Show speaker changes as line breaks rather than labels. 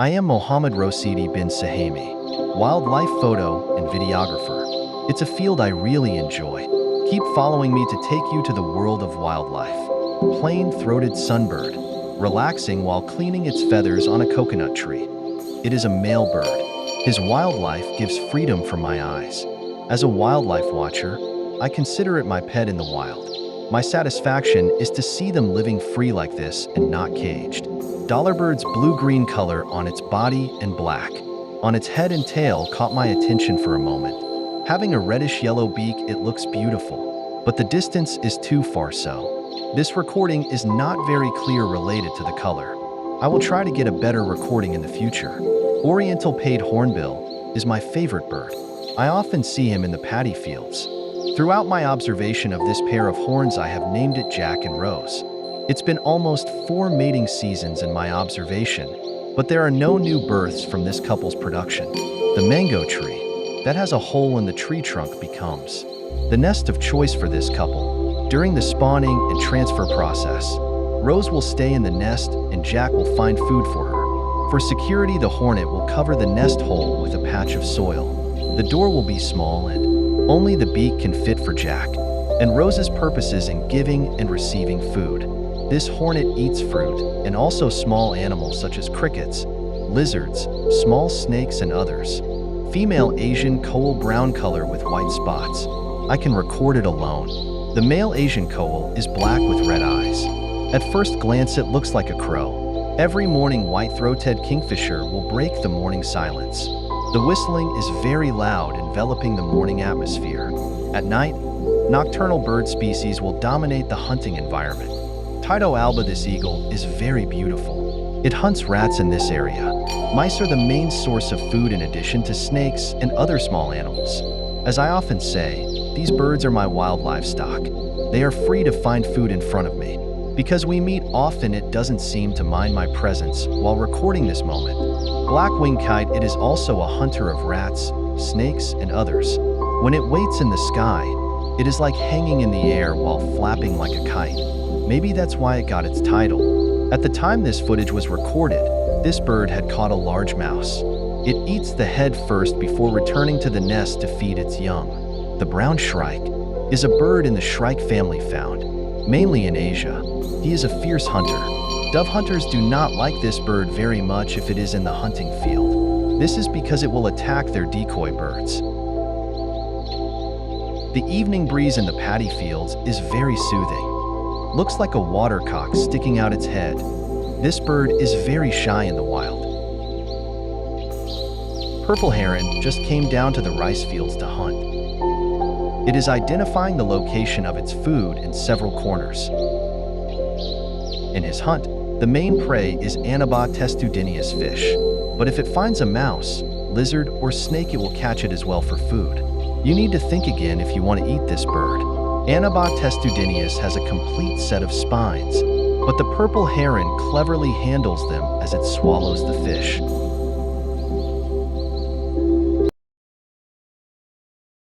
I am Mohammed Rosidi bin Sahami, wildlife photo and videographer. It's a field I really enjoy. Keep following me to take you to the world of wildlife. Plain-throated sunbird, relaxing while cleaning its feathers on a coconut tree. It is a male bird. His wildlife gives freedom from my eyes. As a wildlife watcher, I consider it my pet in the wild. My satisfaction is to see them living free like this and not caged. Dollarbird's blue-green color on its body and black on its head and tail caught my attention for a moment. Having a reddish-yellow beak, it looks beautiful, but the distance is too far so. This recording is not very clear related to the color. I will try to get a better recording in the future. Oriental paid hornbill is my favorite bird. I often see him in the paddy fields. Throughout my observation of this pair of horns, I have named it Jack and Rose. It's been almost 4 mating seasons in my observation, but there are no new births from this couple's production. The mango tree that has a hole in the tree trunk becomes the nest of choice for this couple. During the spawning and transfer process, Rose will stay in the nest and Jack will find food for her. For security, the hornet will cover the nest hole with a patch of soil. The door will be small and only the beak can fit for Jack, and Rose's purpose is in giving and receiving food. This hornet eats fruit and also small animals such as crickets, lizards, small snakes, and others. Female Asian coal brown color with white spots. I can record it alone. The male Asian coal is black with red eyes. At first glance, it looks like a crow. Every morning, white-throated kingfisher will break the morning silence. The whistling is very loud, enveloping the morning atmosphere. At night, nocturnal bird species will dominate the hunting environment. Tyto alba, this eagle, is very beautiful. It hunts rats in this area. Mice are the main source of food in addition to snakes and other small animals. As I often say, these birds are my wild livestock. They are free to find food in front of me. Because we meet often, it doesn't seem to mind my presence while recording this moment. Black-winged kite, it is also a hunter of rats, snakes, and others. When it waits in the sky, it is like hanging in the air while flapping like a kite. Maybe that's why it got its title. At the time this footage was recorded, this bird had caught a large mouse. It eats the head first before returning to the nest to feed its young. The brown shrike is a bird in the shrike family found mainly in Asia. He is a fierce hunter. Dove hunters do not like this bird very much if it is in the hunting field. This is because it will attack their decoy birds. The evening breeze in the paddy fields is very soothing. Looks like a watercock sticking out its head. This bird is very shy in the wild. Purple heron just came down to the rice fields to hunt. It is identifying the location of its food in several corners. In his hunt, the main prey is Anabaw testudinous fish, but if it finds a mouse, lizard, or snake, it will catch it as well for food. You need to think again if you want to eat this bird. Anabaw testudinous has a complete set of spines, but the purple heron cleverly handles them as it swallows the fish.